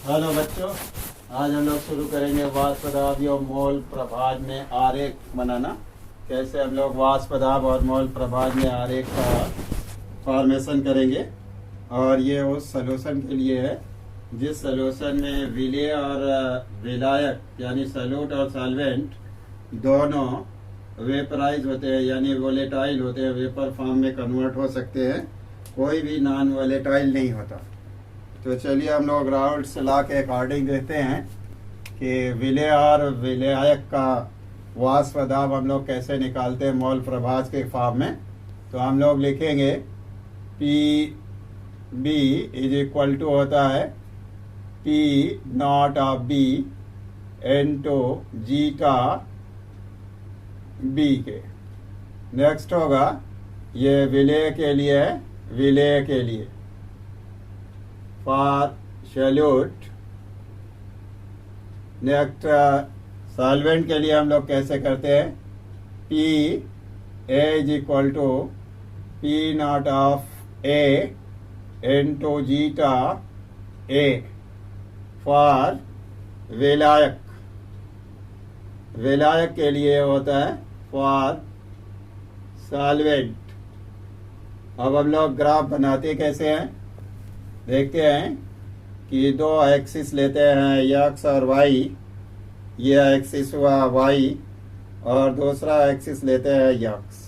Hello बच्चों, आज हम लोग शुरू करेंगे वाष्प दाब और मोल प्रभाज में आरेख बनाना। कैसे हम लोग वाष्प दाब और मोल प्रभाज में आरेख का फॉर्मेशन करेंगे। और ये उस सलूशन के लिए है जिस सलूशन में विलेय और विलायक यानी सॉल्यूट और सॉल्वेंट दोनों वेपराइज होते हैं, यानी वोलेटाइल होते हैं, वेपर फॉर्म में कन्वर्ट हो सकते हैं, कोई भी नॉन वोलेटाइल नहीं होता। तो चलिए हम लोग राउल्ट्स लॉ के अकॉर्डिंग देखते हैं कि विलेय और विलायक का वाष्प दाब हम लोग कैसे निकालते हैं मोल प्रभाज के फॉर्म में। तो हम लोग लिखेंगे P B is equal to होता है P not of B into zeta B के। नेक्स्ट होगा ये विलेय के लिए है, विलेय के लिए फॉर सॉल्यूट। नेक्स्ट सॉल्वेंट के लिए हम लोग कैसे करते हैं, P A is equal to P not of A into zeta A. For विलायक, विलायक के लिए होता है फॉर सॉल्वेंट। अब हम लोग ग्राफ बनाते कैसे हैं, देखते हैं कि दो एक्सिस लेते हैं एक्स और वाई। ये एक्सिस हुआ वाई और दूसरा एक्सिस लेते हैं एक्स।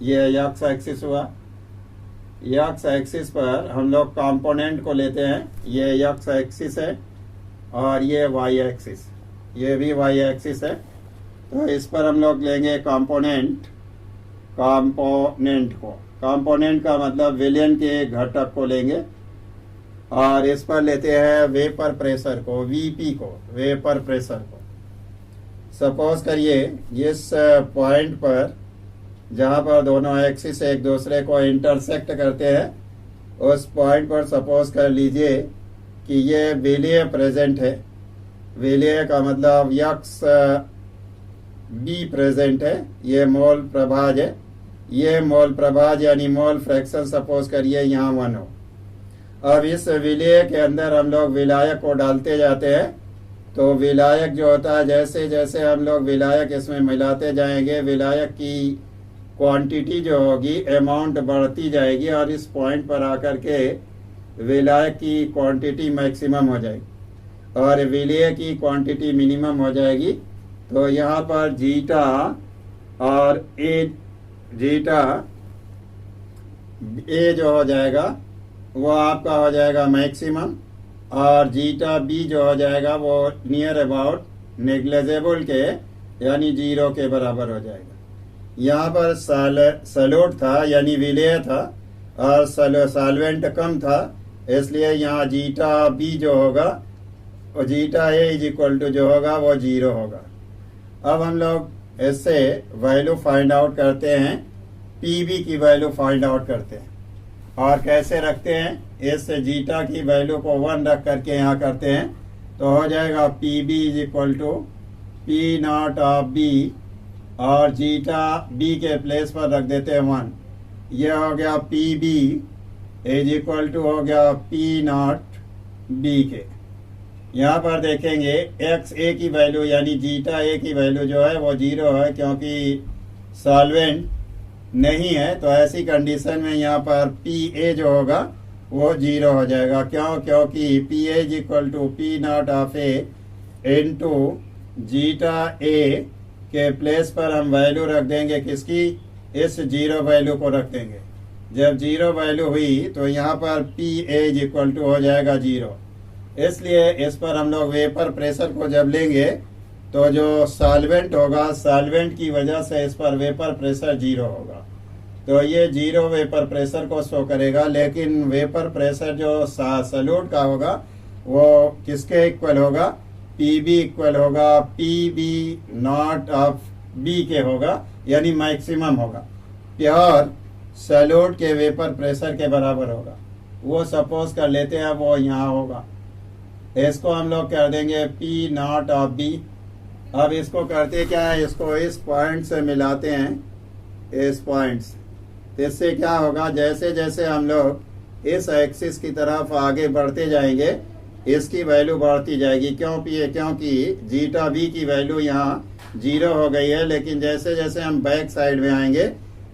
ये एक्स एक्सिस हुआ। एक्स एक्सिस पर हम लोग कंपोनेंट को लेते हैं, ये एक्स एक्सिस है और ये वाई एक्सिस, ये भी वाई एक्सिस है। तो इस पर हम लोग लेंगे कंपोनेंट, कंपोनेंट को, कंपोनेंट का मतलब विलयन के घटक को लेंगे। और इस पर लेते हैं वेपर प्रेशर को, वीपी को, वेपर प्रेशर को। सपोज करिए इस पॉइंट पर जहां पर दोनों एक्सिस एक दूसरे को इंटरसेक्ट करते हैं, उस पॉइंट पर सपोज कर लीजिए कि ये विलेय प्रेजेंट है। विलेय का मतलब यक्स बी प्रेजेंट है, ये मोल प्रभाज है। ये मोल प्रभाज यानी मोल फ्रैक्शन सपोज करिए यहाँ 1 हो। अब इस विलेय के अंदर हम लोग विलायक को डालते जाते हैं। तो विलायक जो होता है, जैसे जैसे हम लोग विलायक इसमें मिलाते जाएंगे, विलायक की क्वांटिटी जो होगी, अमाउंट बढ़ती जाएगी और इस पॉइंट पर आकर के विलायक की क्वांटिटी मैक्सिमम हो जाएगी और विलेय की क्वांटिटी मिनिमम हो जाएगी। तो यहाँ पर जीटा और ए, जीटा ए जो हो जाएगा वो आपका हो जाएगा मैक्सिमम और जीटा बी जो हो जाएगा वो नियर अबाउट नेग्लेजेबल के यानी 0 के बराबर हो जाएगा। यहाँ पर सॉल्यूट था यानी विलेय था और सॉल्वेंट कम था, इसलिए यहाँ जीटा बी जो होगा वो zeta A is equal to जो होगा वो 0 होगा। अब हम लोग इससे वैल्यू फाइंड आउट करते हैं, पीबी की वैल्यू फाइंड आउट करते हैं। और कैसे रखते हैं, इस जीटा की वैल्यू को 1 रख करके यहाँ करते हैं। तो हो जाएगा P B is equal to P not of B और जीटा बी के प्लेस पर रख देते हैं 1। यह हो गया P B is equal to हो गया पी नॉट बी के। यहाँ पर देखेंगे एक्स ए की वैल्यू यानी जीटा ए की वैल्यू जो है वो 0 है क्योंकि सॉल्वेंट नहीं है। तो ऐसी कंडीशन में यहाँ पर पी ए जो होगा वो 0 हो जाएगा। क्यों? क्योंकि P A is equal to P not of A into zeta A के प्लेस पर हम वैल्यू रख देंगे किसकी, इस 0 वैल्यू को रख देंगे। जब 0 वैल्यू हुई तो यहाँ पर P A is equal to हो जाएगा 0। इसलिए इस पर हम लोग वेपर प्रेशर को जब लेंगे तो जो सॉल्वेंट होगा, सॉल्वेंट की वजह से इस पर वेपर प्रेशर 0 होगा। तो ये 0 वेपर प्रेशर को शो करेगा। लेकिन वेपर प्रेशर जो सॉल्यूट का होगा वो किसके इक्वल होगा, पी बी इक्वल होगा P B not of B के होगा, यानी मैक्सिमम होगा। प्योर सॉल्यूट के वेपर प्रेशर के बराबर होगा। वो सपोज कर लेते हैं वो यहाँ होगा। इसको हम लोग कर देंगे पी नॉट ऑफ बी। अब इसको करते क्या है, इसको इस पॉइंट से मिलाते हैं, इस पॉइंट से। इससे क्या होगा, जैसे जैसे हम लोग इस एक्सिस की तरफ आगे बढ़ते जाएंगे इसकी वैल्यू बढ़ती जाएगी। क्योंकि जीटा बी की वैल्यू यहाँ 0 हो गई है, लेकिन जैसे जैसे हम बैक साइड में आएंगे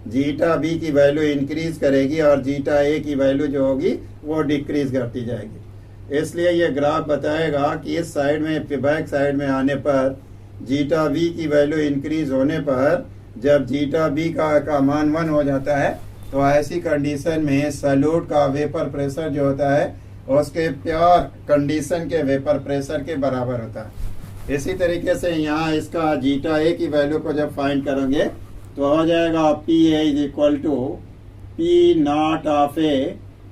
जीटा बी की वैल्यू इंक्रीज करेगी और जीटा ए की वैल्यू जो होगी वो डिक्रीज करती जाएगी। इसलिए ये ग्राफ बताएगा कि इस साइड में, बैक साइड में आने पर जीटा बी की वैल्यू इंक्रीज होने पर जब जीटा बी का मान 1 हो जाता है तो ऐसी कंडीशन में सॉल्यूट का वेपर प्रेशर जो होता है उसके प्योर कंडीशन के वेपर प्रेशर के बराबर होता है। इसी तरीके से यहाँ इसका जीटा ए की वैल्यू को जब फाइंड करेंगे तो हो जाएगा P A is equal to P not of A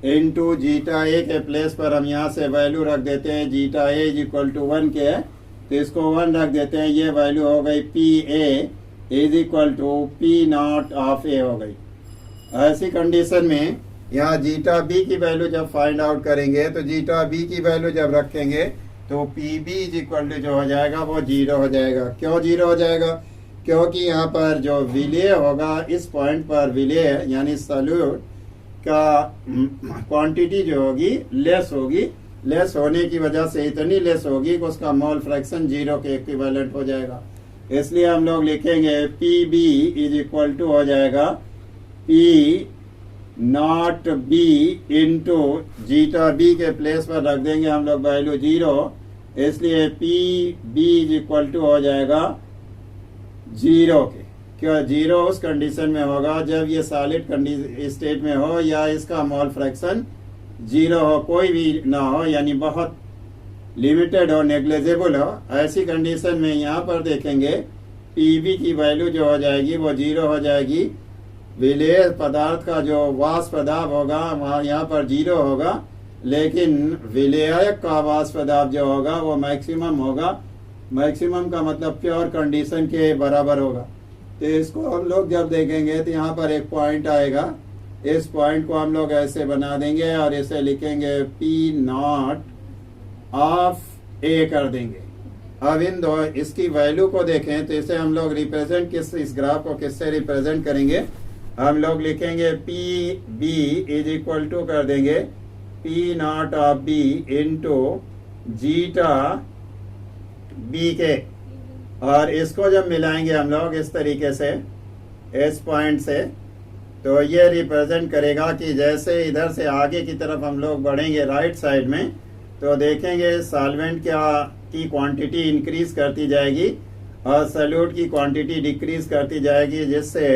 into zeta A के प्लेस पर हम यहाँ से वैल्यू रख देते हैं zeta A is equal to 1 के, तो इसको 1 रख देते हैं। ये वैल्यू हो गई P A is equal to P not of A हो गई। ऐसी कंडीशन में यहाँ जीटा बी की वैल्यू जब फाइंड आउट करेंगे तो जीटा बी की वैल्यू जब रखेंगे तो P B is equal to जो हो जाएगा वो 0 हो जाएगा। क्यों 0 हो जाएगा? क्योंकि यहाँ पर जो विलेय होगा, इस पॉइंट पर विलेय यानी सॉल्यूट का क्वांटिटी जो होगी लेस होगी। लेस होने की वजह से इतनी लेस होगी कि उसका मोल फ्रैक्शन 0 के इक्विवेलेंट हो जाएगा। इसलिए हम लोग लिखेंगे P B is equal to हो जाएगा P not B into zeta B के प्लेस पर रख देंगे हम लोग वैल्यू 0, इसलिए P B is equal to हो जाएगा 0 के। क्यों 0 उस कंडीशन में होगा जब ये सॉलिड स्टेट में हो या इसका मोल फ्रैक्शन 0 हो, कोई भी ना हो, यानी बहुत लिमिटेड हो, नेग्लिजिबल हो। ऐसी कंडीशन में यहाँ पर देखेंगे पीबी की वैल्यू जो हो जाएगी वो 0 हो जाएगी। विलेय पदार्थ का जो वाष्प दाब होगा वहाँ यहाँ पर 0 होगा, लेकिन विलेयक का वाष्प दाब जो होगा वो मैक्सिमम होगा। मैक्सिमम का मतलब प्योर कंडीशन के बराबर होगा। तो इसको हम लोग जब देखेंगे तो यहाँ पर एक पॉइंट आएगा, इस पॉइंट को हम लोग ऐसे बना देंगे और इसे लिखेंगे पी नॉट ऑफ ए कर देंगे। अब इन दो इसकी वैल्यू को देखें तो इसे हम लोग रिप्रेजेंट इस ग्राफ को किससे रिप्रेजेंट करेंगे? हम लोग लिखेंगे P B is equal to कर देंगे P not of B into zeta B के, और इसको जब मिलाएंगे हम लोग इस तरीके से इस पॉइंट से, तो ये रिप्रेजेंट करेगा कि जैसे इधर से आगे की तरफ हम लोग बढ़ेंगे राइट साइड में तो देखेंगे सॉल्वेंट की क्वांटिटी इंक्रीज करती जाएगी और सॉल्यूट की क्वांटिटी डिक्रीज करती जाएगी, जिससे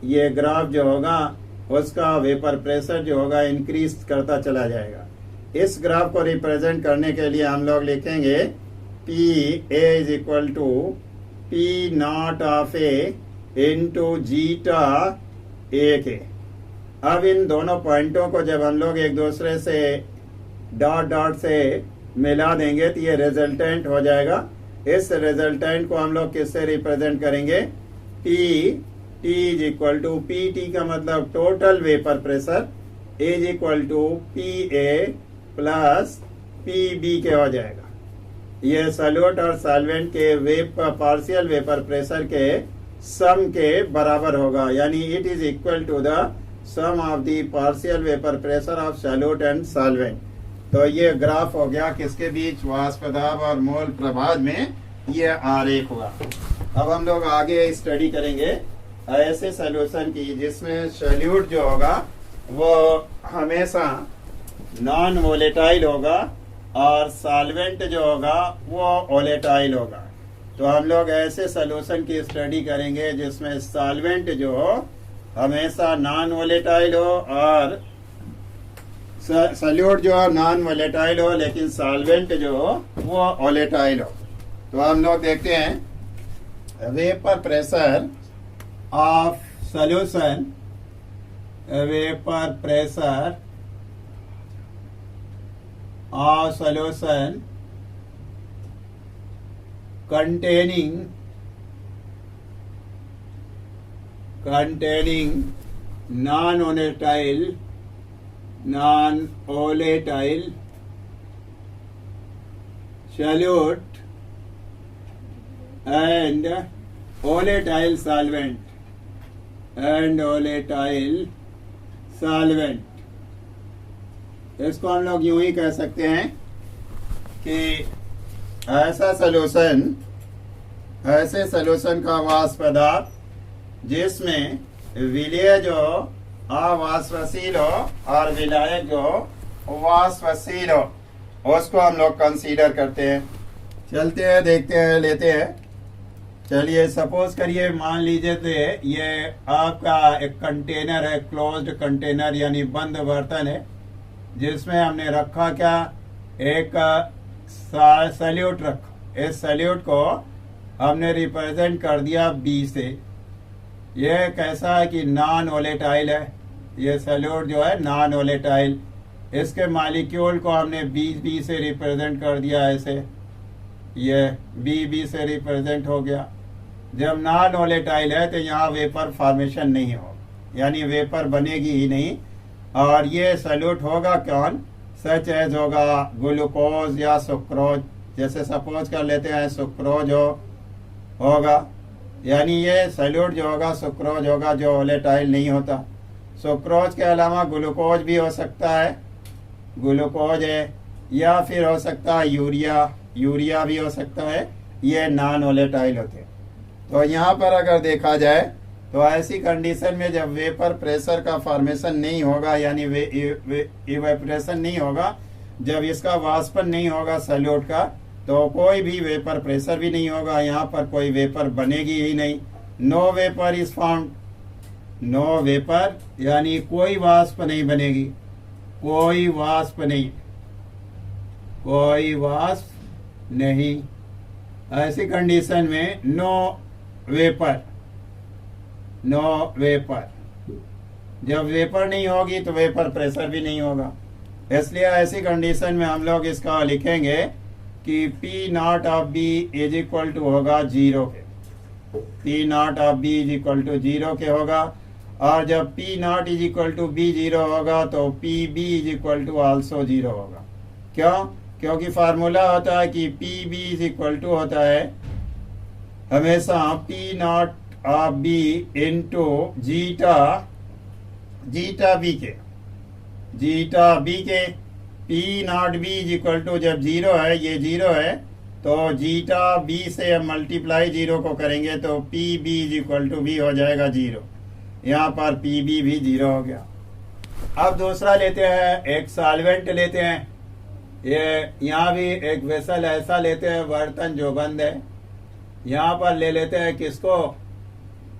ये ग्राफ जो होगा उसका वेपर प्रेशर जो होगा इंक्रीज करता चला जाएगा। इस ग्राफ को रिप्रेजेंट करने के लिए हम लोग लिखेंगे P A is equal to P not of A into zeta A के। अब इन दोनों पॉइंटों को जब हम लोग एक दूसरे से डॉट डॉट से मिला देंगे तो ये रिजल्टेंट हो जाएगा। इस रिजल्टेंट को हम लोग किससे रिप्रेजेंट करेंगे? P T is equal to P T का मतलब total vapour pressure is equal to P A plus P B के हो जाएगा। ये सॉल्यूट और सॉल्वेंट के पार्शियल वेपर प्रेशर के सम के बराबर होगा, यानी it is equal to the sum of the partial vapour pressure of solute and solvent. तो ये ग्राफ हो गया किसके बीच? वाष्प दाब और मोल प्रभाव में ये आरेख हुआ। अब हम लोग आगे स्टडी करेंगे ऐसे सॉल्यूशन की जिसमें सॉल्यूट जो होगा वो हमेशा नॉन वोलेटाइल होगा और सॉल्वेंट जो होगा वो वोलेटाइल होगा। तो हम लोग ऐसे सॉल्यूशन की स्टडी करेंगे जिसमें सॉल्वेंट जो हो हमेशा नॉन वोलेटाइल हो और सॉल्यूट जो नॉन वोलेटाइल हो लेकिन सॉल्वेंट जो हो वो वोलेटाइल हो। तो हम लोग देखते हैं vapour pressure of solution, vapour pressure of solution containing non-volatile solute and volatile solvent, इसको हम लोग यूं ही कह सकते हैं, vapour pressure of solution, vapour pressure of solution containing non volatile solute and volatile solvent. इसको हम लोग यूं ही कह सकते हैं, वेपर प्रेशर ऑफ सॉल्यूशन कि ऐसे सोल्यूशन का वाष्प पदार्थ जिसमें विलय जो अवाष्पशील हो और विलायक जो वाष्पशील हो, उसको हम लोग कंसीडर करते हैं। चलते हैं, देखते हैं, लेते हैं। चलिए, सपोज करिए, मान लीजिए तो ये आपका एक कंटेनर है, क्लोज्ड कंटेनर यानी बंद बर्तन है, जिसमें हमने रखा क्या, एक सैल्यूट रखा। इस सैल्यूट को हमने रिप्रेजेंट कर दिया बी से। ये कैसा है कि नॉन वोलेटाइल है, ये सैल्यूट जो है नॉन वोलेटाइल। इसके मालिक्यूल को हमने बी से रिप्रेजेंट कर दिया ऐसे, ये बी से रिप्रेजेंट हो गया। जब नॉन वोलेटाइल है तो यहाँ वेपर फॉर्मेशन नहीं हो, यानी वेपर बनेगी ही नहीं। और ये सैल्यूट होगा कौन, सच एज होगा ग्लूकोज या सुक्रोज। जैसे सपोज कर लेते हैं सुक्रोज होगा, यानी ये सैल्यूट जो होगा सुक्रोज होगा, जो वोलेटाइल नहीं होता। सुक्रोज के अलावा ग्लूकोज भी हो सकता है, ग्लूकोज है, या फिर हो सकता है यूरिया भी हो सकता है। ये नॉन वोलेटाइल होते हैं। तो यहाँ पर अगर देखा जाए तो ऐसी कंडीशन में जब वेपर प्रेशर का फॉर्मेशन नहीं होगा, यानी इवेपोरेशन नहीं होगा, जब इसका वाष्पन नहीं होगा सैल्यूट का, तो कोई भी वेपर प्रेशर भी नहीं होगा, यहाँ पर कोई वेपर बनेगी ही नहीं। No vapour is found, no vapour यानी कोई वाष्प नहीं बनेगी, कोई वाष्प नहीं, कोई वाष्प नहीं। ऐसी कंडीशन में नो वेपर, नो वेपर। जब वेपर नहीं होगी तो वेपर प्रेशर भी नहीं होगा। इसलिए ऐसी कंडीशन में हम लोग इसका लिखेंगे कि P not of B is equal to होगा 0 के, P not of B is equal to 0 के होगा। और जब P not is equal to B 0 होगा तो P B is equal to also 0 होगा। क्यों? क्योंकि फार्मूला होता है कि P B is equal to होता है हमेशा P not of B into zeta B के, जीटा बी के। P not B is equal to, जब 0 है, ये 0 है, तो जीटा बी से हम मल्टीप्लाई 0 को करेंगे तो P B is equal to B हो जाएगा 0। यहाँ पर पी बी भी 0 हो गया। अब दूसरा लेते हैं, एक सॉल्वेंट लेते हैं। ये यहाँ भी एक वेसल ऐसा लेते हैं, बर्तन जो बंद है। यहाँ पर ले लेते हैं किसको,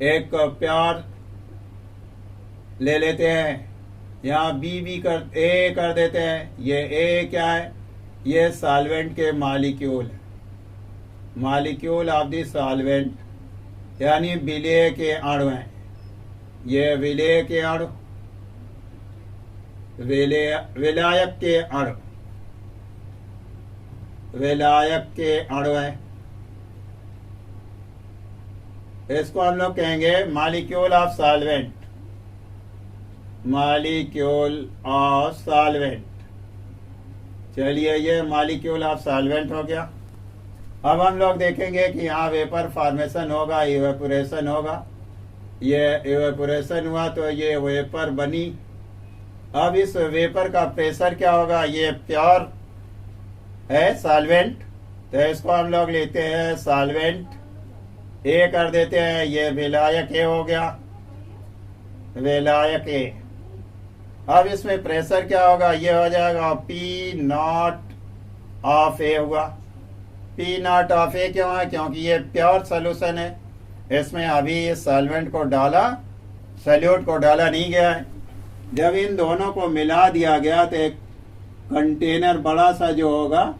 एक प्योर ले लेते हैं। यहाँ बी कर देते हैं। ये ए क्या है, ये सॉल्वेंट के molecule, molecule of the solvent, यानी विलेय के अणु हैं। ये विलेय के अणु, विलायक के अणु, विलायक के अणु है। इसको हम लोग कहेंगे molecule of solvent, molecule of solvent. चलिए, ये मालिक्यूल ऑफ सॉल्वेंट हो गया। अब हम लोग देखेंगे कि यहाँ वेपर फॉर्मेशन होगा, इवेपोरेशन होगा। ये इवेपोरेशन हुआ तो ये वेपर बनी। अब इस वेपर का प्रेशर क्या होगा, ये प्योर है सॉल्वेंट, तो इसको हम लोग लेते हैं सॉल्वेंट ए कर देते हैं। ये विलायक ए हो गया, विलायक ए। अब इसमें प्रेशर क्या होगा, ये हो जाएगा पी नॉट ऑफ ए हुआ। पी नॉट ऑफ ए क्यों है, क्योंकि ये प्योर सोल्यूशन है, इसमें अभी इस सॉल्वेंट को डाला, सैल्यूट को डाला नहीं गया है। जब इन दोनों को मिला दिया गया तो एक कंटेनर बड़ा सा जो होगा,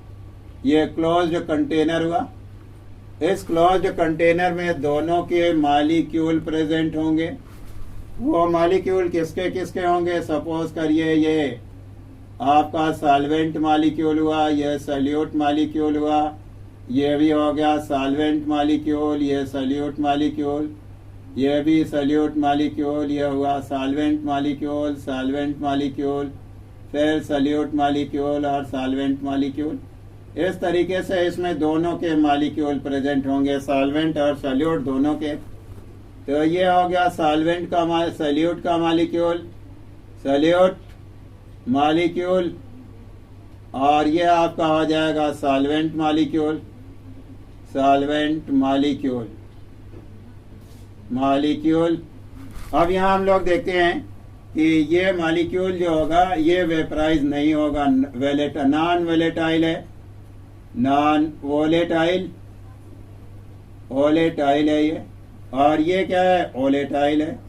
ये क्लोज्ड कंटेनर हुआ। इस क्लोज्ड कंटेनर में दोनों के मालिक्यूल प्रेजेंट होंगे। वो मालिक्यूल किसके किसके होंगे, सपोज करिए ये आपका सॉल्वेंट मालिक्यूल हुआ, ये सैल्यूट मालिक्यूल हुआ, ये भी हो गया सॉल्वेंट मालिक्यूल, ये सैल्यूट मालिक्यूल, ये भी सैल्यूट मालिक्यूल, ये हुआ सॉल्वेंट मालिक्यूल, सॉल्वेंट मालिक्यूल, फिर सैल्यूट मालिक्यूल और सॉल्वेंट मालिक्यूल। इस तरीके से इसमें दोनों के मालिक्यूल प्रेजेंट होंगे, सॉल्वेंट और सैल्यूट दोनों के। तो ये हो गया सॉल्वेंट का सैल्यूट का मालिक्यूल, सैल्यूट मालिक्यूल, और ये आपका हो जाएगा solvent molecule, solvent molecule, molecule. अब यहाँ हम लोग देखते हैं कि ये मॉलिक्यूल जो होगा ये वेपराइज नहीं होगा, नॉन वोलेटाइल है, नॉन वोलेटाइल, वोलेटाइल है ये। और ये क्या है? वोलेटाइल है,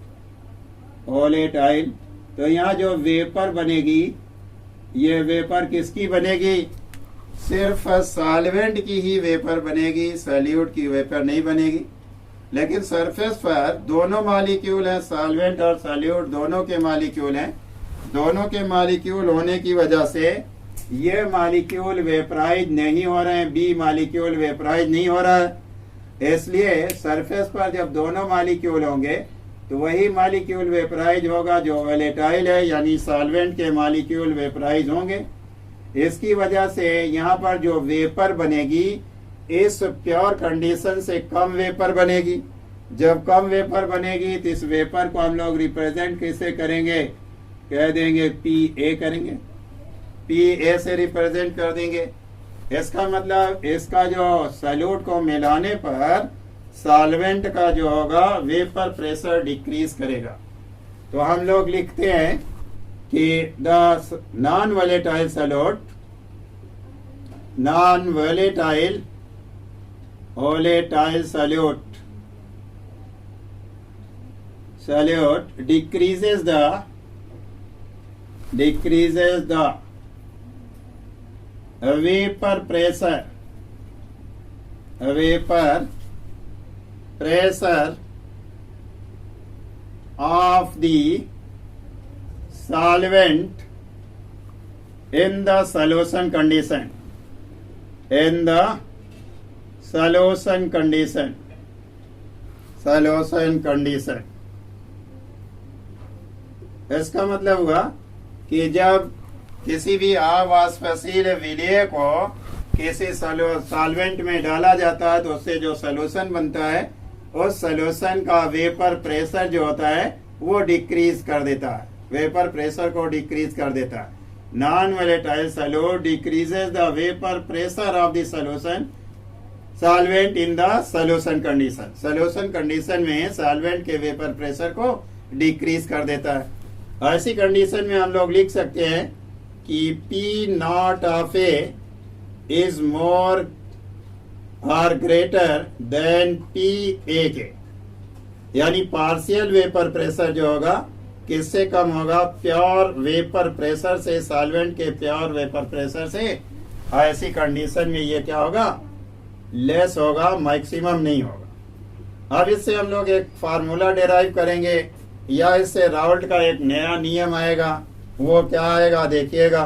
वोलेटाइल। तो यहाँ जो वेपर बनेगी, ये वेपर किसकी बनेगी? सिर्फ सॉल्वेंट की ही वेपर बनेगी, सॉल्यूट की वेपर नहीं बनेगी। लेकिन सरफेस पर दोनों मॉलिक्यूल हैं, सॉल्वेंट और सॉल्यूट दोनों के मॉलिक्यूल हैं। दोनों के मॉलिक्यूल होने की वजह से ये मॉलिक्यूल वेपराइज नहीं हो रहे हैं, बी मॉलिक्यूल वेपराइज नहीं हो रहा है। इसलिए सरफेस पर जब दोनों मॉलिक्यूल होंगे तो वही मॉलिक्यूल वेपराइज होगा जो वोलेटाइल है, यानी सॉल्वेंट के मॉलिक्यूल वेपराइज होंगे। इसकी वजह से यहाँ पर जो वेपर बनेगी इस प्योर कंडीशन से कम वेपर बनेगी। जब कम वेपर बनेगी तो इस वेपर को हम लोग रिप्रेजेंट कैसे करेंगे? कह देंगे PA करेंगे, PA से रिप्रेजेंट कर देंगे। इसका मतलब इसका जो सॉल्यूट को मिलाने पर सॉल्वेंट का जो होगा वेपर प्रेशर डिक्रीज करेगा। तो हम लोग लिखते हैं कि the non volatile solute, non volatile, volatile solute, solute decreases the vapor pressure, vapor pressure of the solvent in the solution condition, in the solution condition, solution condition। इसका मतलब हुआ कि जब किसी भी अवाष्पशील विलेय को किसी सॉल्वेंट में डाला जाता है तो उससे जो सॉल्यूशन बनता है उस सॉल्यूशन का वेपर प्रेशर जो होता है वो डिक्रीज कर देता है, वेपर प्रेशर को डिक्रीज कर देता है। Non volatile solute decreases the vapour pressure of the solution solvent in the solution condition. Solution condition में सॉल्वेंट के वेपर प्रेशर को डिक्रीज कर देता है। ऐसी कंडीशन में हम लोग लिख सकते हैं कि P not of A is more और ग्रेटर देन PA के, यानी पार्शियल वेपर प्रेशर जो होगा किससे कम होगा? प्योर वेपर प्रेशर से, सॉल्वेंट के प्योर वेपर प्रेशर से। ऐसी कंडीशन में ये क्या होगा? लेस होगा, मैक्सिमम नहीं होगा। अब इससे हम लोग एक फार्मूला डेराइव करेंगे या इससे राउल्ट का एक नया नियम आएगा। वो क्या आएगा देखिएगा।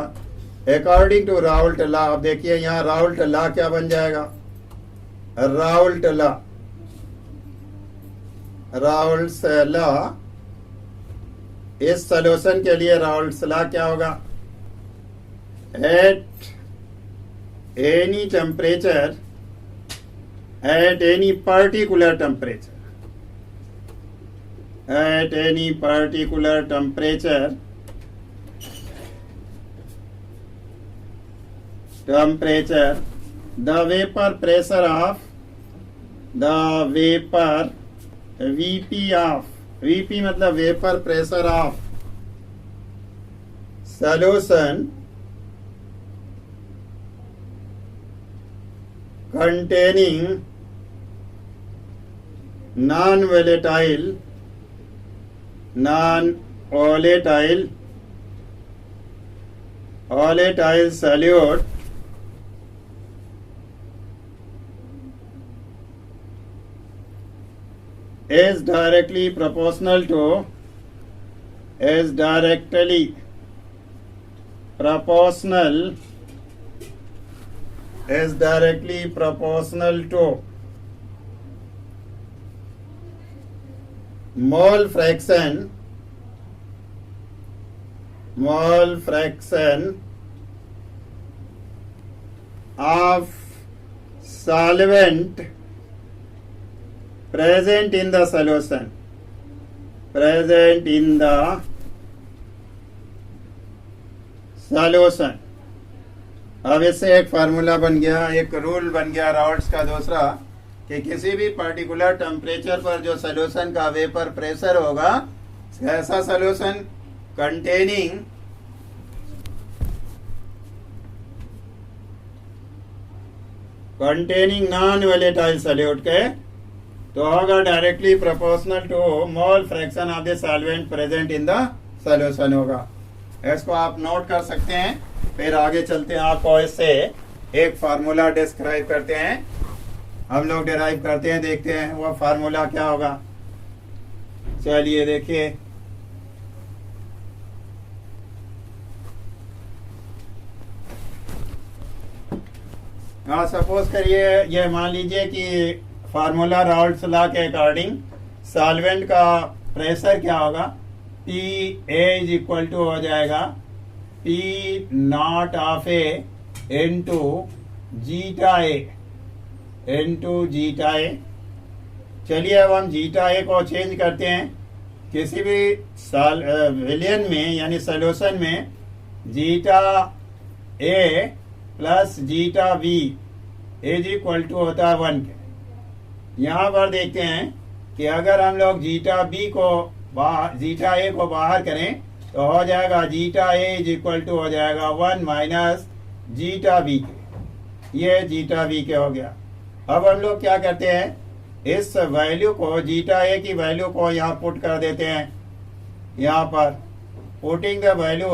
अकॉर्डिंग टू राउल्ट लॉ, अब देखिए यहाँ राउल्ट लॉ क्या बन जाएगा? राउल्ट लॉ, राउल्ट्स लॉ, इस सॉल्यूशन के लिए राउल्ट्स लॉ क्या होगा? At any temperature, at any particular temperature, at any particular temperature, the vapor pressure of the vapor VP of, VP मतलब vapor pressure of solution containing non-volatile, non-volatile, volatile solute is directly proportional to, is directly proportional, is directly proportional to mole fraction, mole fraction of solvent present in the solution, present in the solution, अब इससे एक formula बन गया, एक rule बन गया Raoult's का दूसरा, कि किसी भी पर्टिकुलर टेम्परेचर पर जो सोल्यूशन का वेपर प्रेशर होगा, ऐसा solution containing non volatile solute के तो होगा directly proportional to mole fraction of the solvent present in the solution होगा। इसको आप नोट कर सकते हैं। फिर आगे चलते हैं, आपको इससे एक फार्मूला डिस्क्राइब करते हैं, हम लोग डिराइव करते हैं, देखते हैं वो फार्मूला क्या होगा। चलिए देखिए, हाँ सपोज करिए, ये मान लीजिए कि फार्मूला राउल्ट्स लॉ के अकॉर्डिंग सॉल्वेंट का प्रेशर क्या होगा, P A is equal to हो जाएगा P not of A into zeta A. चलिए अब हम जीटा ए को चेंज करते हैं। किसी भी विलियन में यानी सोल्यूशन में zeta A plus zeta B is equal to होता है 1 के। यहाँ पर देखते हैं कि अगर हम लोग जीटा ए को बाहर करें तो हो जाएगा zeta A is equal to हो जाएगा 1 माइनस जीटा बी के। ये जीटा बी के हो गया। अब हम लोग क्या करते हैं, इस वैल्यू को, जीटा ए की वैल्यू को यहाँ पुट कर देते हैं। यहाँ पर putting the value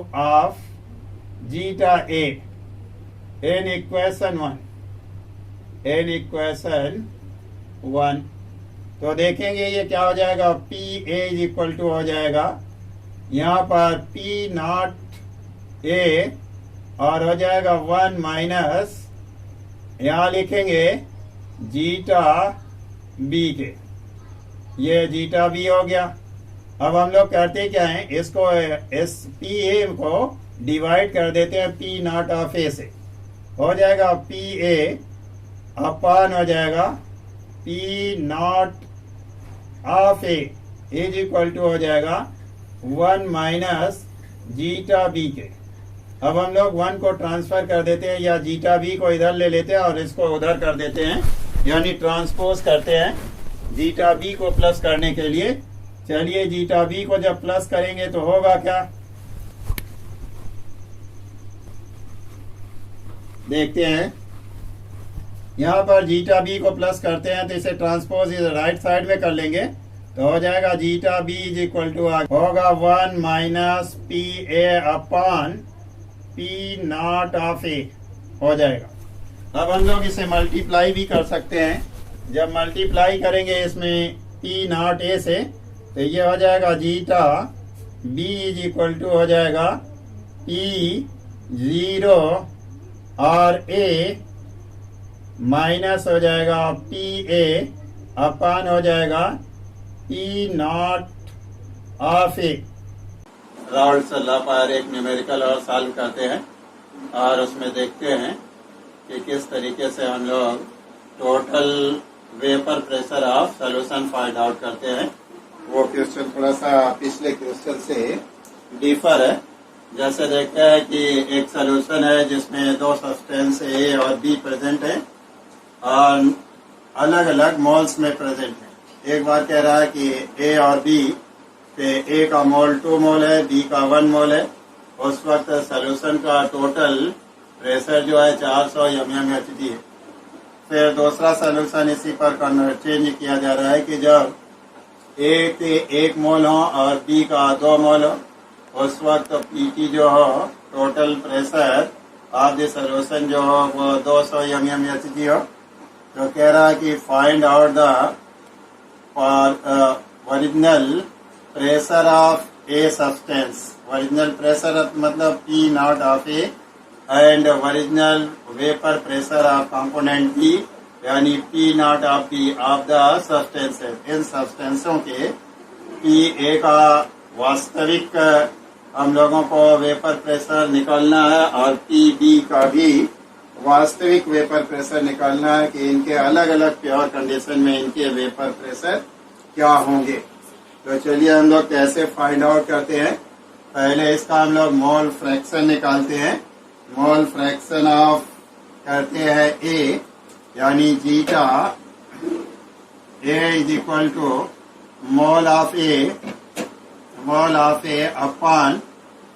of zeta A in equation 1 तो देखेंगे ये क्या हो जाएगा, P A is equal to हो जाएगा यहाँ पर पी नॉट ए और हो जाएगा 1 माइनस, यहाँ लिखेंगे जीटा बी के। ये जीटा बी हो गया। अब हम लोग करते क्या है, इसको इस पी ए को डिवाइड कर देते हैं पी नॉट ऑफ ए से। हो जाएगा पी ए अपान हो जाएगा P not of A is equal to हो जाएगा 1 माइनस जीटा बी के। अब हम लोग 1 को ट्रांसफर कर देते हैं, या जीटा बी को इधर ले लेते हैं और इसको उधर कर देते हैं, यानी ट्रांसपोज करते हैं जीटा बी को प्लस करने के लिए। चलिए जीटा बी को जब प्लस करेंगे तो होगा क्या, देखते हैं। यहाँ पर जीटा बी को प्लस करते हैं तो इसे ट्रांसपोज राइट साइड में कर लेंगे तो हो जाएगा zeta B is equal to होगा 1 minus P A upon P not of A हो जाएगा। अब हम लोग इसे मल्टीप्लाई भी कर सकते हैं। जब मल्टीप्लाई करेंगे इसमें पी नॉट ए से तो ये हो जाएगा zeta B is equal to हो जाएगा पी 0 और ए माइनस हो जाएगा पी ए अपान हो जाएगा P not of A. Raoult's law पर एक न्यूमेरिकल और सॉल्व करते हैं और उसमें देखते हैं कि किस तरीके से हम लोग total vapour pressure of solution find out करते हैं। वो क्वेश्चन थोड़ा सा पिछले क्वेश्चन से डिफर है। जैसे देखते हैं कि एक सॉल्यूशन है जिसमें 2 सब्सटेंस ए और बी प्रेजेंट है और अलग अलग मोल्स में प्रेजेंट है। एक बार कह रहा है कि ए और बी पे ए का मोल 2 मोल है, बी का 1 मोल है। उस वक्त सॉल्यूशन का टोटल प्रेशर जो है 400 mmHg है। फिर दूसरा सॉल्यूशन इसी पर चेंज किया जा रहा है कि जब ए के 1 मोल हो और बी का 2 मोल हो, उस वक्त पीटी जो हो total pressure of the solution जो हो वो 200 mmHg हो। तो कह रहा है कि find out the original pressure of a substance. Original pressure मतलब P not of A and original vapour pressure of component B यानी P not of B of the substances. इन सब्सटेंसों के पी ए का वास्तविक हम लोगों को वेपर प्रेशर निकालना है और पी बी का भी वास्तविक वेपर प्रेशर निकालना है कि इनके अलग अलग प्योर कंडीशन में इनके वेपर प्रेशर क्या होंगे। तो चलिए हम लोग कैसे फाइंड आउट करते हैं। पहले इसका हम लोग मोल फ्रैक्शन निकालते हैं। मोल फ्रैक्शन ऑफ करते हैं ए, यानी zeta A is equal to mole of A upon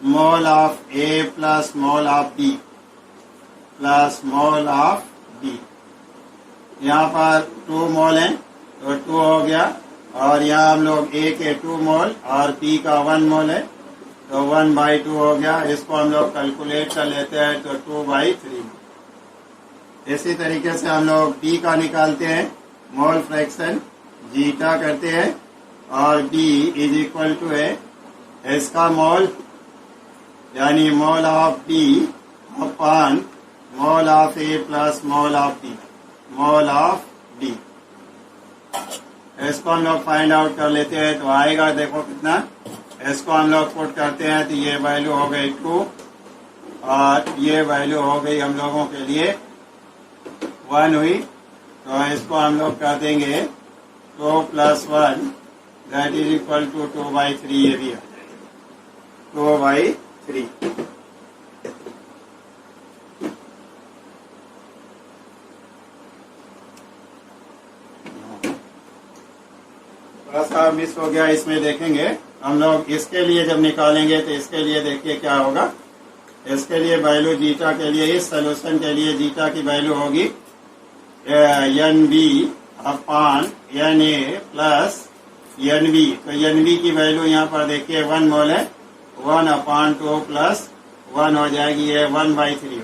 mole of A plus mole of B plus mole of B. यहाँ पर 2 मोल है तो 2 हो गया, और यहाँ हम लोग ए के 2 मोल और बी का 1 मोल है तो 1/2 हो गया। इसको हम लोग कैलकुलेट कर लेते हैं तो 2/3। इसी तरीके से हम लोग बी का निकालते हैं। मोल फ्रैक्शन जीटा करते हैं और बी इज इक्वल टू है इसका मोल, यानी mole of B upon mole of A plus mole of B, mole of B. इसको हम लोग फाइंड आउट कर लेते हैं तो आएगा, देखो कितना। इसको हम लोग पुट करते हैं तो ये वैल्यू हो गई 2 और ये वैल्यू हो गई हम लोगों के लिए 1 हुई। तो इसको हम लोग कर देंगे 2 + 1 दैट इज इक्वल टू 2/3। ये भी आ जाएगा 2/3। थोड़ा सा मिस हो गया, इसमें देखेंगे हम लोग। इसके लिए जब निकालेंगे तो इसके लिए देखिए क्या होगा। इसके लिए वैल्यू जीटा के लिए, इस सोल्यूशन के लिए जीटा की वैल्यू होगी N B upon N A plus N B. तो एन बी की वैल्यू यहाँ पर देखिए 1 मोल है, 1/2 + 1 हो जाएगी, ये 1/3 हो जाएगी।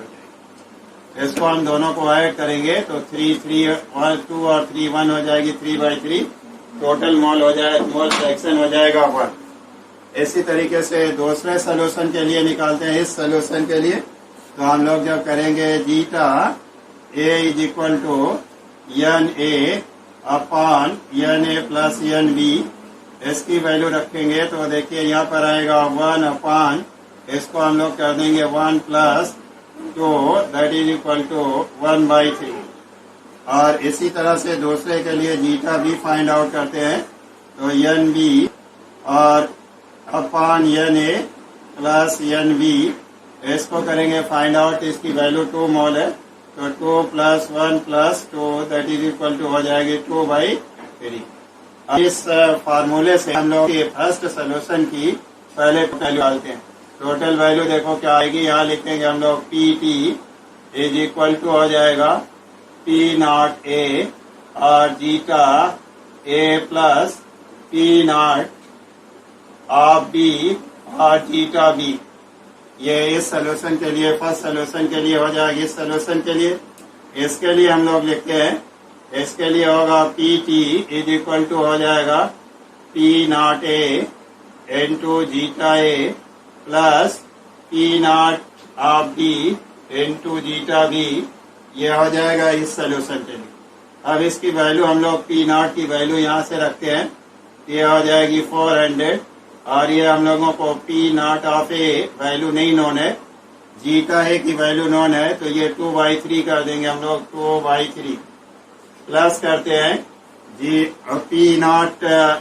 इसको हम दोनों को ऐड करेंगे तो 3 2 और 3 1 हो जाएगी, 3/3। टोटल मोल हो जाए, मोल फ्रैक्शन हो जाएगा 1। इसी तरीके से दूसरे सोल्यूशन के लिए निकालते हैं। इस सोल्यूशन के लिए तो हम लोग जब करेंगे zeta A is equal to N A upon N A plus N B, इसकी वैल्यू रखेंगे तो देखिए यहाँ पर आएगा 1/, इसको हम लोग कर देंगे 1 + 2 दैट इज इक्वल टू 1/3। और इसी तरह से दूसरे के लिए जीटा भी फाइंड आउट करते हैं तो एन बी और upon N A plus N B, इसको करेंगे फाइंड आउट। इसकी वैल्यू 2 मोल है तो 2 + 1 + 2 दैट इज इक्वल टू हो जाएगी 2/3। अब इस फार्मूले से हम लोग ये फर्स्ट सोल्यूशन की पहले वैल्यू डालते हैं। टोटल वैल्यू देखो क्या आएगी, यहाँ लिखेंगे हम लोग P T is equal to हो जाएगा P0 A और zeta A plus P0 of B और जीटा B। ये इस सोल्यूशन के लिए, फर्स्ट सोल्यूशन के लिए हो जाएगी। इस सोल्यूशन के लिए, इसके लिए हम लोग लिखते हैं, इसके लिए होगा PT इज इक्वल टू हो जाएगा P0 A into zeta A plus P0 of B into zeta B। ये हो जाएगा इस सोल्यूशन के लिए। अब इसकी वैल्यू हम लोग P0 की वैल्यू यहाँ से रखते हैं, ये हो जाएगी 400 और ये हम लोगों को P0 ऑफ A वैल्यू नहीं नोन है, जीटा A की वैल्यू नोन है तो ये 2/3 कर देंगे हम लोग 2/3 प्लस करते हैं जी P0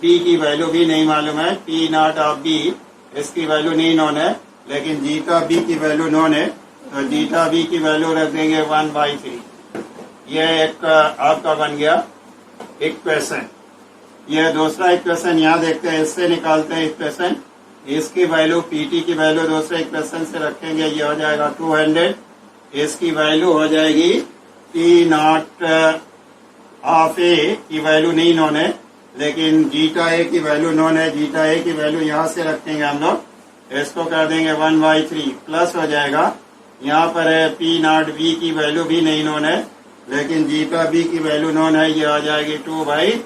B की वैल्यू भी नहीं मालूम है, P0 ऑफ B इसकी वैल्यू नहीं नोन है, लेकिन जीटा B की वैल्यू नोन है तो जीटा B की वैल्यू रख देंगे 1/3। ये एक आपका बन गया इक्वेशन। ये दूसरा इक्वेशन यहाँ देखते हैं, इससे निकालते हैं इक्वेशन। इसकी वैल्यू PT की वैल्यू दूसरे इक्वेशन से रखेंगे, ये हो जाएगा 200। इसकी वैल्यू हो जाएगी P0 ऑफ A की वैल्यू नहीं नोन है, लेकिन जीटा A की वैल्यू नोन है। जीटा A की वैल्यू यहाँ से रखेंगे हम लोग, इसको कर देंगे 1/3 प्लस हो जाएगा। यहाँ पर है P0 B की वैल्यू भी नहीं नोन है, लेकिन जीटा B की वैल्यू नोन है, ये आ जाएगी 2/3।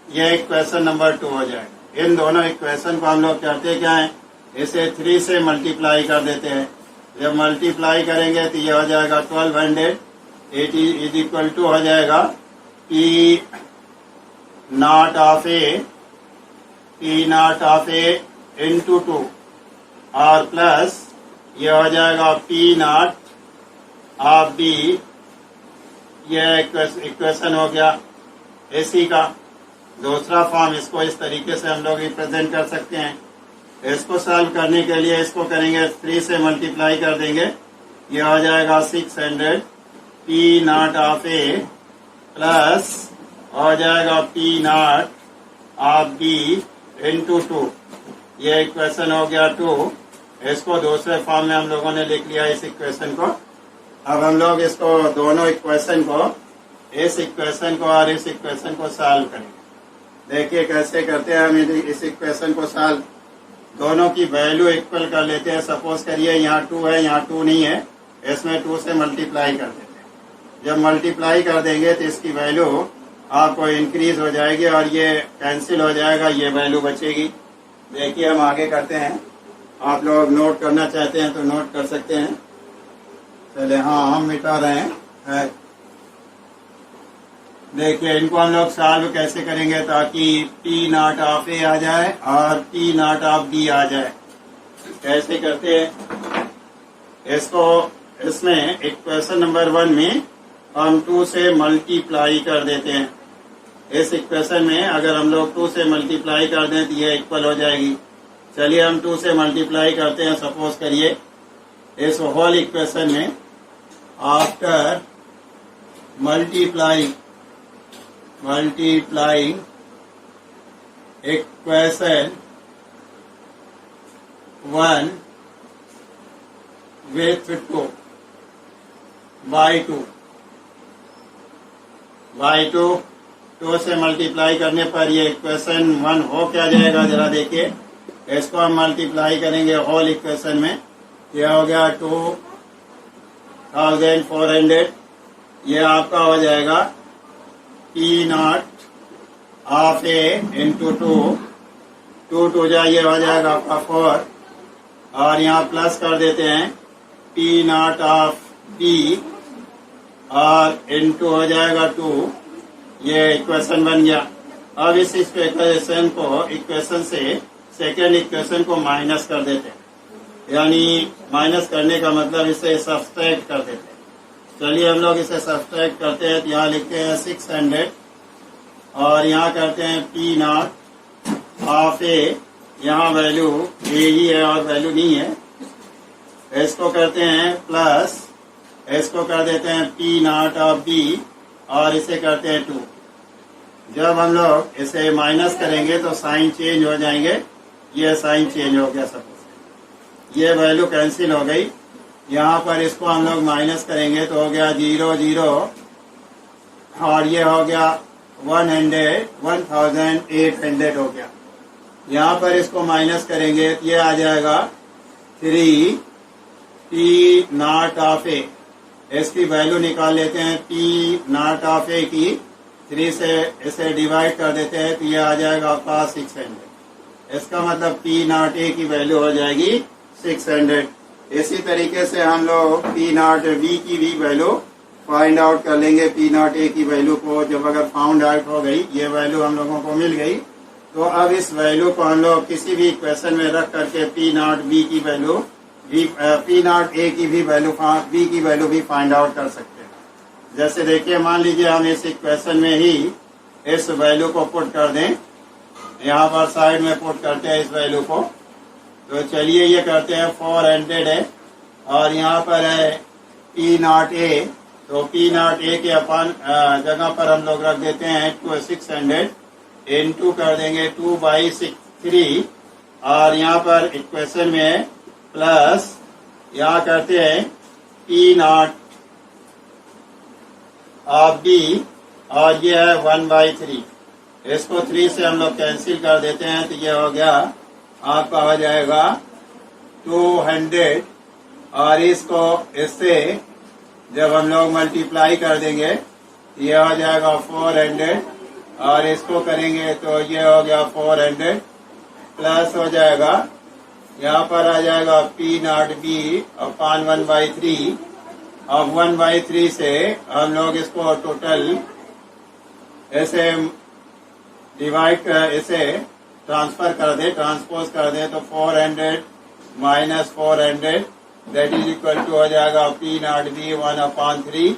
ये इक्वेशन नंबर 2 हो जाएगा। इन दोनों इक्वेशन को हम लोग करते क्या है, इसे 3 से मल्टीप्लाई कर देते हैं। जब मल्टीप्लाई करेंगे तो ये हो जाएगा 1200 इज इक्वल टू हो जाएगा P0 ऑफ A इंटू 2 और प्लस ये हो जाएगा P0 ऑफ B। ये इक्वेशन हो गया इसी का। दूसरा फॉर्म इसको इस तरीके से हम लोग रिप्रेजेंट कर सकते हैं। इसको सॉल्व करने के लिए इसको करेंगे 3 से मल्टीप्लाई कर देंगे, ये हो जाएगा 600 P not of A plus हो जाएगा P not of B into 2। ये इक्वेशन हो गया 2। इसको दूसरे फॉर्म में हम लोगों ने लिख लिया इस इक्वेशन को। अब हम लोग इसको दोनों इक्वेशन को, इस इक्वेशन को और इस इक्वेशन को सॉल्व करेंगे। देखिए कैसे करते हैं हम इस इक्वेशन को सॉल्व। दोनों की वैल्यू इक्वल कर लेते हैं। सपोज करिए यहाँ 2 है, यहाँ 2 नहीं है, इसमें 2 से मल्टीप्लाई कर देते हैं। जब मल्टीप्लाई कर देंगे तो इसकी वैल्यू आपको इंक्रीज हो जाएगी और ये कैंसिल हो जाएगा, ये वैल्यू बचेगी। देखिए हम आगे करते हैं। आप लोग नोट करना चाहते हैं तो नोट कर सकते हैं। चले, हाँ हम मिटा रहे हैं। देखिए इनको हम लोग सॉल्व कैसे करेंगे ताकि पी नॉट ऑफ ए आ जाए और पी नॉट ऑफ बी आ जाए। कैसे करते हैं इसको? इसमें इक्वेशन नंबर 1 में हम 2 से मल्टीप्लाई कर देते हैं। इस इक्वेशन में अगर हम लोग 2 से मल्टीप्लाई कर दें तो ये इक्वल हो जाएगी। चलिए हम 2 से मल्टीप्लाई करते हैं। सपोज करिए इस होल इक्वेशन में after multiplying equation 1 with 2 by 2 से मल्टीप्लाई करने पर ये इक्वेशन 1 हो क्या जाएगा जरा देखिए। इसको हम मल्टीप्लाई करेंगे होल इक्वेशन में, ये हो गया 2400। ये आपका हो जाएगा P not of A into 2 जाइए हो जाएगा आपका 4 और यहाँ प्लस कर देते हैं पी नॉट ऑफ बी और इंटू हो जाएगा 2। ये इक्वेशन बन गया। अब इस इक्वेशन को, इक्वेशन से सेकेंड इक्वेशन को माइनस कर देते हैं, यानी माइनस करने का मतलब इसे सब्सट्रैक्ट कर देते हैं। चलिए हम लोग इसे सब्सट्रैक्ट करते हैं। तो यहाँ लिखते हैं 600 और यहाँ करते हैं पी नॉट ऑफ ए, यहाँ वैल्यू ए ही है और वैल्यू नहीं है। इसको करते हैं प्लस, इसको कर देते हैं पी नॉट ऑफ बी और इसे करते हैं 2। जब हम लोग इसे माइनस करेंगे तो साइन चेंज हो जाएंगे। ये साइन चेंज हो गया, सपोज ये वैल्यू कैंसिल हो गई। यहाँ पर इसको हम लोग माइनस करेंगे तो हो गया 0 0 और ये हो गया 1800 हो गया। यहाँ पर इसको माइनस करेंगे तो ये आ जाएगा 3 पी नॉट ऑफ ए। इसकी वैल्यू निकाल लेते हैं पी नॉट ऑफ ए की। 3 से इसे डिवाइड कर देते हैं तो ये आ जाएगा आपका 600। इसका मतलब पी नॉट ए की वैल्यू हो जाएगी 600। इसी तरीके से हम लोग पी नॉट बी की भी वैल्यू फाइंड आउट कर लेंगे। पी नॉट ए की वैल्यू को जब अगर फाउंड आउट हो गई, ये वैल्यू हम लोगों को मिल गई, तो अब इस वैल्यू को हम लोग किसी भी इक्वेशन में रख करके पी नॉट बी की वैल्यू, पी नॉट ए की भी वैल्यू, बी की वैल्यू भी फाइंड आउट कर सकते हैं। जैसे देखिए मान लीजिए हम इस इक्वेशन में ही इस वैल्यू को पुट कर दें, यहाँ पर साइड में पुट करते हैं इस वैल्यू को। तो चलिए ये करते हैं 400 है और यहाँ पर है पी नॉट ए, तो पी नॉट ए के अपन जगह पर हम लोग रख देते हैं 600 इंटू कर देंगे 2/3 और यहाँ पर इक्वेशन में प्लस यहाँ करते हैं पी नॉट ऑफ बी और ये है 1/3। इसको 3 से हम लोग कैंसिल कर देते हैं तो ये हो गया आपका हो जाएगा 200 और इसको इससे जब हम लोग मल्टीप्लाई कर देंगे ये हो जाएगा 400 और इसको करेंगे तो ये हो गया 400 प्लस हो जाएगा यहाँ पर आ जाएगा पी नॉट बी अपॉन 1/3। अब 1/3 से हम लोग इसको टोटल ऐसे डिवाइड कर, इसे ट्रांसफर कर दे, ट्रांसपोज कर दे तो 400 minus 400 that is equal to हो जाएगा पी नॉट बी 1/3।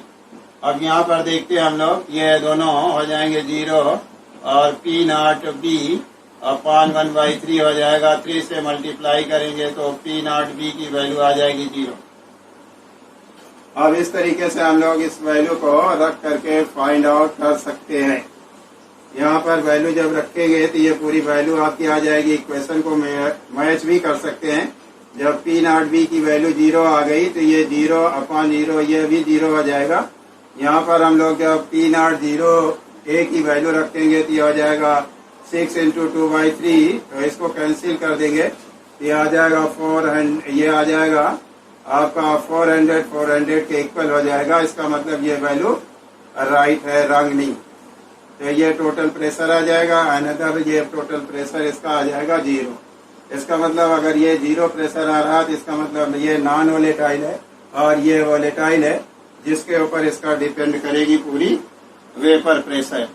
अब यहाँ पर देखते हैं हम लोग ये दोनों हो जाएंगे 0 और पी नॉट बी अपॉन 1/3 हो जाएगा। 3 से मल्टीप्लाई करेंगे तो पी नॉट बी की वैल्यू आ जाएगी 0। अब इस तरीके से हम लोग इस वैल्यू को रख करके फाइंड आउट कर सकते हैं। यहाँ पर वैल्यू जब रखेंगे तो ये पूरी वैल्यू आपकी आ जाएगी। इक्वेशन को मैच भी कर सकते हैं। जब पी नॉट बी की वैल्यू 0 आ गई तो ये 0 अपॉन 0 ये भी 0 हो जाएगा। यहाँ पर हम लोग जब पी नॉट 0 ए की वैल्यू रखेंगे तो ये हो जाएगा 6 इंटू 2/3। तो इसको कैंसिल कर देंगे, ये आ जाएगा 400, ये आ जाएगा आपका 400 के इक्वल हो जाएगा। इसका मतलब ये वैल्यू राइट है, रंग नहीं। तो ये टोटल प्रेशर आ जाएगा। अनदर ये टोटल प्रेशर इसका आ जाएगा 0। इसका मतलब अगर ये 0 प्रेशर आ रहा तो इसका मतलब ये नॉन वोलेटाइल है और ये वोलेटाइल है, जिसके ऊपर इसका डिपेंड करेगी पूरी वेपर प्रेशर।